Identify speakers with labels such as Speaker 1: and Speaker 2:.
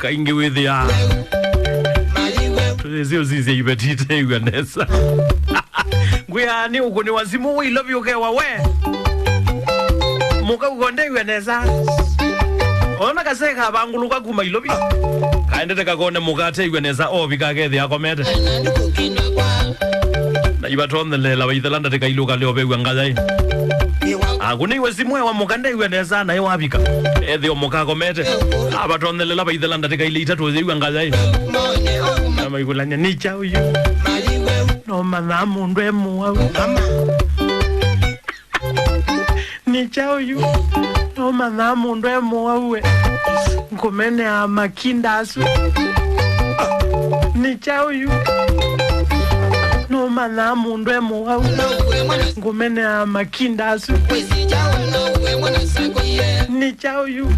Speaker 1: Kaingi with ya Zizi ibetite yuanesa Nguya ni ukuni wazimu we love you kewa we Muka ukonde yuanesa Ona kaseka banguluka kuma ilobi Kaendete kakone mukate yuanesa Bika kethi ya komete Na ibatonde lela waithalanda teka iluka leo pewe ngazai Aguni wazimu wa mukande yuanesa na iwabika Ethi o muka komete Abatonde lela waithalanda teka ilita tuweze yuangazai Nama ikulanya ni chao yu No mana mundu emu Ni chao yu No mana mundu emu Nkumene a makinda asu Ni chao yu No mana mundu emu Nkumene a makinda asu Ni chao yu